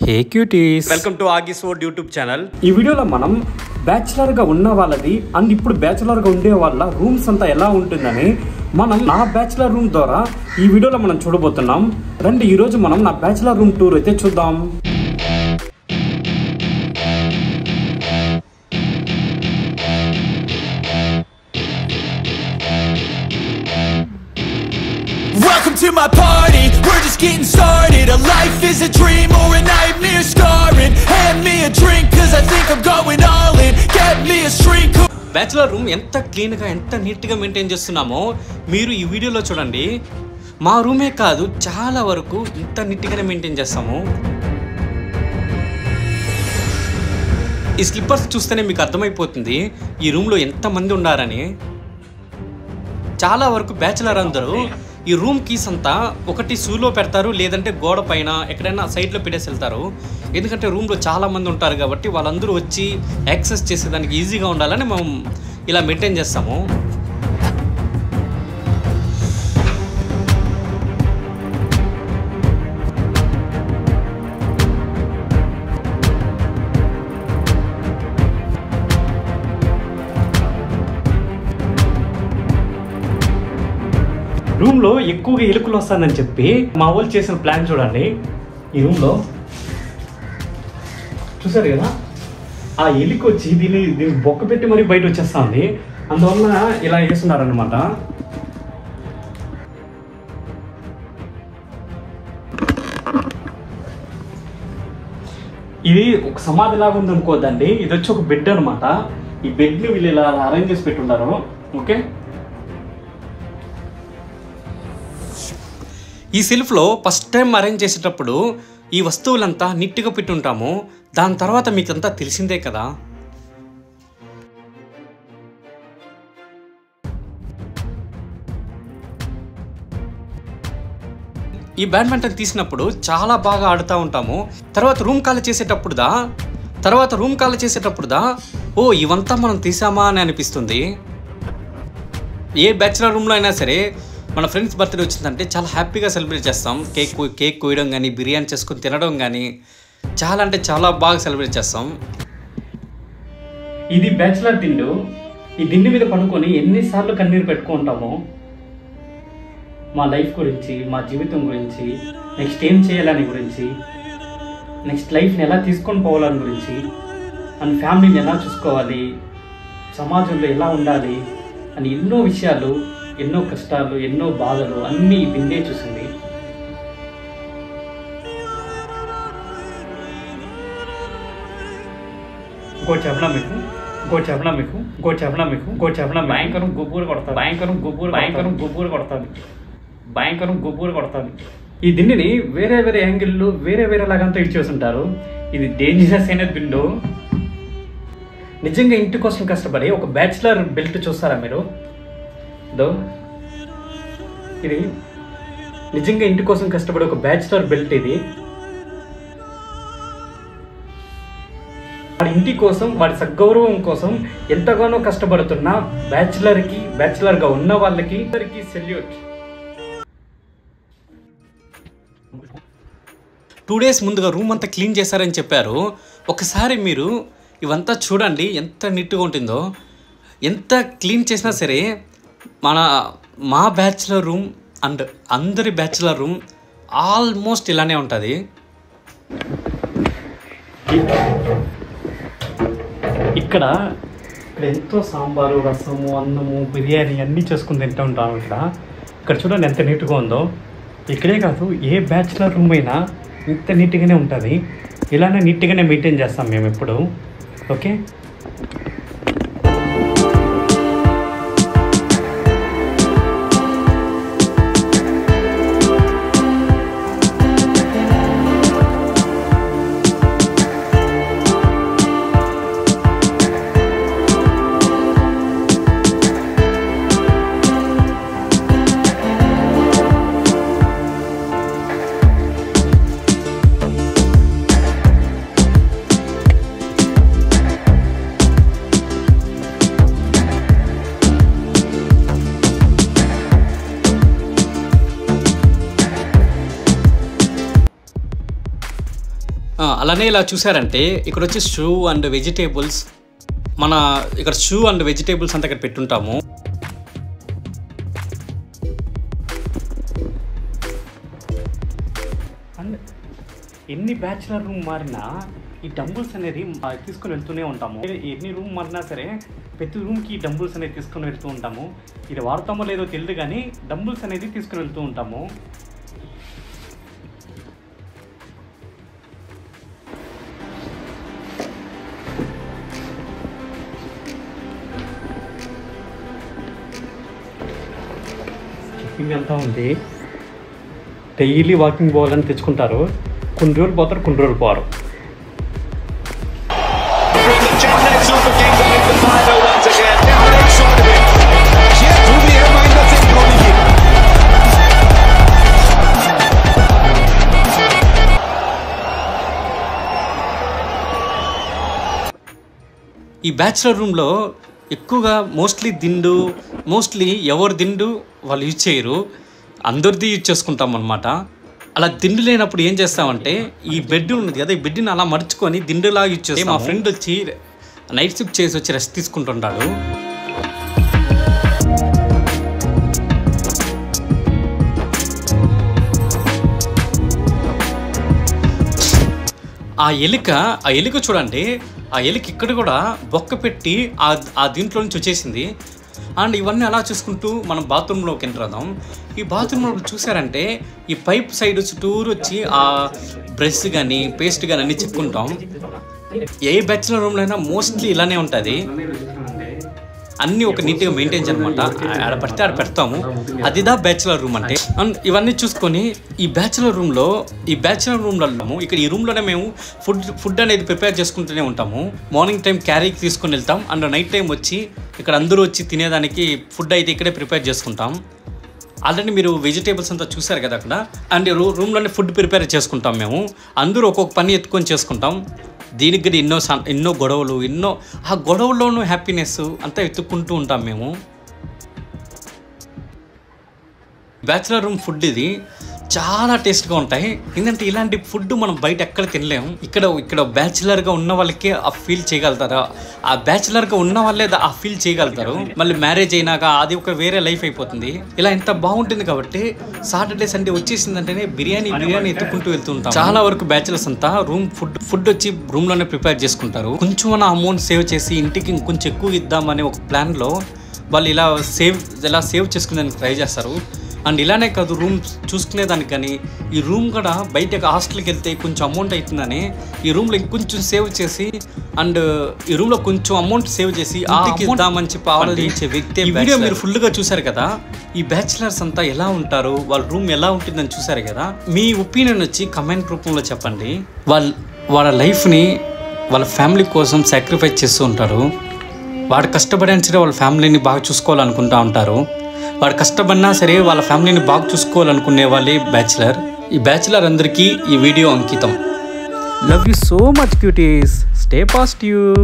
Hey cuties, welcome to ఆగిసోడ్ YouTube channel. ఈ వీడియోలో మనం బ్యాచిలర్గా ఉన్న వాళ్ళది అండ్ ఇప్పుడు బ్యాచిలర్గా ఉండే వాళ్ళ రూమ్స్ అంతా ఎలా ఉంటుందని మనం నా బ్యాచిలర్ రూమ్ ద్వారా ఈ వీడియోలో మనం చూడబోతున్నాం. రండి ఈరోజు మనం నా బ్యాచిలర్ రూమ్ టూర్ అయితే చూద్దాం. Welcome to my party, we're just getting started. A life is a dream or a nightmare scarring. Hand me a drink cause I think I'm going all in. Get me a shrink. Bachelor room ఎంత క్లీన్గా ఎంత నీట్గా maintain చేస్తున్నామో మీరు ఈ వీడియోలో చూడండి. మా రూమే కాదు, చాలా వరకు ఇంత నీట్గానే మెయింటైన్ చేస్తాము. ఈ స్లిప్పర్స్ చూస్తేనే మీకు అర్థమైపోతుంది ఈ రూమ్లో ఎంతమంది ఉన్నారని. చాలా వరకు బ్యాచిలర్ అందరూ ఈ రూమ్ కీస్ అంతా ఒకటి షూలో పెడతారు, లేదంటే గోడ పైన ఎక్కడైనా సైడ్లో పెట్టేసి వెళ్తారు. ఎందుకంటే రూమ్లో చాలామంది ఉంటారు కాబట్టి వాళ్ళందరూ వచ్చి యాక్సెస్ చేసేదానికి ఈజీగా ఉండాలని మనం ఇలా మెయింటైన్ చేస్తాము. రూమ్లో ఎక్కువగా ఎలుకలు వస్తానని చెప్పి మా వాళ్ళు చేసిన ప్లాన్ చూడండి. ఈ రూమ్లో చూసారు కదా, ఆ ఎలికి వచ్చి దీన్ని బొక్క పెట్టి మరీ బయట వచ్చేస్తుంది. అందువల్ల ఇలా వేస్తున్నారనమాట. ఇది ఒక సమాధి లాగా ఉంది అనుకోద్దండి, ఇది వచ్చి ఒక బెడ్ అనమాట. ఈ బెడ్ని వీళ్ళు ఇలా అరేంజ్ చేసి పెట్టున్నారు. ఓకే, ఈ సెల్ఫ్లో ఫస్ట్ టైం అరేంజ్ చేసేటప్పుడు ఈ వస్తువులంతా నీట్గా పెట్టుంటాము. దాని తర్వాత మీకంతా తెలిసిందే కదా. ఈ బ్యాడ్మింటన్ తీసినప్పుడు చాలా బాగా ఆడుతూ ఉంటాము. తర్వాత రూమ్ ఖాళీ చేసేటప్పుడుదా ఓ ఇవంతా మనం తీసామా అని అనిపిస్తుంది. ఏ బ్యాచిలర్ రూమ్లో అయినా సరే మన ఫ్రెండ్స్ బర్త్డే వచ్చిందంటే చాలా హ్యాపీగా సెలబ్రేట్ చేస్తాం. కేక్ కోయడం కానీ, బిర్యానీ చేసుకొని తినడం కానీ చాలా అంటే చాలా బాగా సెలబ్రేట్ చేస్తాం. ఇది బ్యాచిలర్ దిండు. ఈ దిండు మీద పడుకొని ఎన్నిసార్లు కన్నీరు పెట్టుకుంటామో మా లైఫ్ గురించి, మా జీవితం గురించి, నెక్స్ట్ ఏం చేయాలని గురించి, నెక్స్ట్ లైఫ్ని ఎలా తీసుకొని పోవాలని గురించి, మన ఫ్యామిలీని ఎలా చూసుకోవాలి, సమాజంలో ఎలా ఉండాలి అని ఎన్నో విషయాలు, ఎన్నో కష్టాలు, ఎన్నో బాధలు అన్నీ ఈ దిండే చూసింది. చెప్పనా మీకు భయంకరం గుబ్బూరు కొడతాది. ఈ దిండిని వేరే వేరే యాంగిల్లో వేరే లాగంతా ఇచ్చేసి ఉంటారు. ఇది డేంజరస్ అయిన దిండు. నిజంగా ఇంటి కోసం కష్టపడి ఒక బ్యాచిలర్ బెల్ట్ చూస్తారా మీరు? ఇది నిజంగా ఇంటి కోసం కష్టపడి ఒక బ్యాచిలర్ బెల్ట్. ఇది వాడి ఇంటి కోసం, వాడి సద్గౌరవం కోసం ఎంతగానో కష్టపడుతున్న బ్యాచిలర్గా ఉన్న వాళ్ళకి అందరికీ సెల్యూట్. 2 days ముందుగా రూమ్ అంతా క్లీన్ చేశారని చెప్పారు. ఒకసారి మీరు ఇవంతా చూడండి ఎంత నీట్గా ఉంటుందో. ఎంత క్లీన్ చేసినా సరే మా బ్యాచిలర్ రూమ్ అండ్ అందరి బ్యాచిలర్ రూమ్ ఆల్మోస్ట్ ఇలానే ఉంటుంది. ఇక్కడ ఎంతో సాంబారు, రసము, అన్నము, బిర్యానీ అన్నీ చేసుకుని తింటూ ఉంటాము. ఇక్కడ చూడండి ఎంత నీట్గా ఉందో. ఇక్కడే కాదు, ఏ బ్యాచిలర్ రూమ్ అయినా ఇంత నీట్గానే ఉంటుంది. ఇలానే నీట్గానే మెయింటైన్ చేస్తాం మేము ఎప్పుడు. ఓకే, అలానే ఇలా చూసారంటే ఇక్కడ వచ్చి షూ అండ్ వెజిటేబుల్స్, మన ఇక్కడ షూ అండ్ వెజిటేబుల్స్ అంతా ఇక్కడ పెట్టుంటాము. అండ్ ఎన్ని బ్యాచులర్ రూమ్ మారినా ఈ డంబుల్స్ అనేది తీసుకుని వెళ్తూనే ఉంటాము. ఎన్ని రూమ్ మారినా సరే ప్రతి రూమ్కి ఈ డంబుల్స్ అనేది తీసుకుని వెళ్తూ ఉంటాము. ఇది వాడతామో లేదో తెలియదు కానీ డంబుల్స్ అనేది తీసుకుని వెళ్తూ ఉంటాము. స్కిప్పింగ్ అంతా ఉంది. డైలీ వాకింగ్ పోవాలని తెచ్చుకుంటారు. కొన్ని రోజులు పోతారు, కొన్ని రోజులు పోరు. ఈ బ్యాచులర్ రూమ్లో ఎక్కువగా మోస్ట్లీ ఎవరు దిండు వాళ్ళు యూజ్ చేయరు, అందరిది యూజ్ చేసుకుంటాం అనమాట. అలా దిండు లేనప్పుడు ఏం చేస్తామంటే ఈ బెడ్ ఉన్నది కదా, ఈ బెడ్ని అలా మర్చుకొని దిండులా యూజ్ చేస్తాం. మా ఫ్రెండ్ వచ్చి నైట్ షిఫ్ట్ చేసి వచ్చి రెస్ట్ తీసుకుంటుంటాడు. ఆ ఎలిక చూడండి, ఆ ఎలిక ఇక్కడ కూడా బొక్క పెట్టి ఆ దీంట్లో నుంచి వచ్చేసింది. అండ్ ఇవన్నీ అలా చూసుకుంటూ మనం బాత్రూంలోకి ఎంటర్. ఈ బాత్రూంలో చూసారంటే ఈ పైప్ సైడ్ చుట్టూరు వచ్చి ఆ బ్రష్ కానీ పేస్ట్ కానీ అన్నీ చెప్పుకుంటాం. ఏ బ్యాచులర్ రూమ్లో అయినా మోస్ట్లీ ఇలానే ఉంటుంది. అన్నీ ఒక నీట్గా మెయింటైన్ చేయనమాట. ఆడ పడితే ఆడ పెడతాము, అదిదా బ్యాచులర్ రూమ్ అంటే. అండ్ ఇవన్నీ చూసుకొని ఈ బ్యాచులర్ రూమ్లో ఇక్కడ ఈ రూమ్లోనే మేము ఫుడ్ అనేది ప్రిపేర్ చేసుకుంటూనే ఉంటాము. మార్నింగ్ టైం క్యారీకి తీసుకొని వెళ్తాం. అండ్ నైట్ టైం వచ్చి ఇక్కడ అందరూ వచ్చి తినేదానికి ఫుడ్ అయితే ఇక్కడే ప్రిపేర్ చేసుకుంటాం. ఆల్రెడీ మీరు వెజిటేబుల్స్ అంతా చూసారు కదా అక్కడ. అండ్ రూమ్లోనే ఫుడ్ ప్రిపేర్ చేసుకుంటాం మేము. అందరూ ఒక్కొక్క పని ఎత్తుకొని చేసుకుంటాం. దీనికి కూడా ఎన్నో గొడవలు, ఆ గొడవల్లోనూ హ్యాపీనెస్ అంతా ఎత్తుక్కుంటూ ఉంటాం మేము. బ్యాచులర్ రూమ్ ఫుడ్ ఇది చాలా టేస్ట్గా ఉంటాయి. ఎందుకంటే ఇలాంటి ఫుడ్ మనం బయట ఎక్కడ తినలేము. ఇక్కడ బ్యాచులర్గా ఉన్న వాళ్ళకే ఆ ఫీల్ చేయగలుగుతారు. ఆ బ్యాచులర్గా ఉన్న వాళ్ళే ఆ ఫీల్ చేయగలుగుతారు. మళ్ళీ మ్యారేజ్ అయినాక అది ఒక వేరే లైఫ్ అయిపోతుంది. ఇలా ఎంత బాగుంటుంది కాబట్టి సాటర్డే సండే వచ్చేసిందంటేనే బిర్యానీ ఎత్తుకుంటూ వెళ్తూ ఉంటాం. చాలా వరకు బ్యాచులర్స్ అంతా ఫుడ్ వచ్చి రూమ్లోనే ప్రిపేర్ చేసుకుంటారు. కొంచెం అమౌంట్ సేవ్ చేసి ఇంటికి ఇంకొంచెం ఎక్కువ ఇద్దామనే ఒక ప్లాన్లో వాళ్ళు ఇలా సేవ్ చేసుకునేందుకు ట్రై చేస్తారు. అండ్ ఇలానే కాదు, రూమ్ చూసుకునేదానికి కానీ ఈ రూమ్ కూడా బయట హాస్టల్కి వెళ్తే కొంచెం అమౌంట్ అవుతుందని ఈ రూమ్లో ఇంకొంచెం సేవ్ చేసి అండ్ ఈ రూమ్లో కొంచెం అమౌంట్ సేవ్ చేసి ఇంటికి ఇద్దామని చెప్పి ఆలోచించే వ్యక్తి. ఈ వీడియో మీరు ఫుల్గా చూసారు కదా. ఈ బ్యాచులర్స్ అంతా ఎలా ఉంటారు, వాళ్ళ రూమ్ ఎలా ఉంటుందని చూసారు కదా. మీ ఒపీనియన్ వచ్చి కమెంట్ రూపంలో చెప్పండి. వాళ్ళ లైఫ్ని వాళ్ళ ఫ్యామిలీ కోసం సాక్రిఫైస్ చేస్తూ ఉంటారు. వాడు కష్టపడినా సరే వాళ్ళ ఫ్యామిలీని బాగా చూసుకోవాలనుకుంటూ ఉంటారు. వాడు కష్టపడినా సరే వాళ్ళ ఫ్యామిలీని బాగా చూసుకోవాలనుకునే వాళ్ళే బ్యాచులర్. ఈ బ్యాచులర్ అందరికీ ఈ వీడియో అంకితం. Love you so much cuties. Stay positive.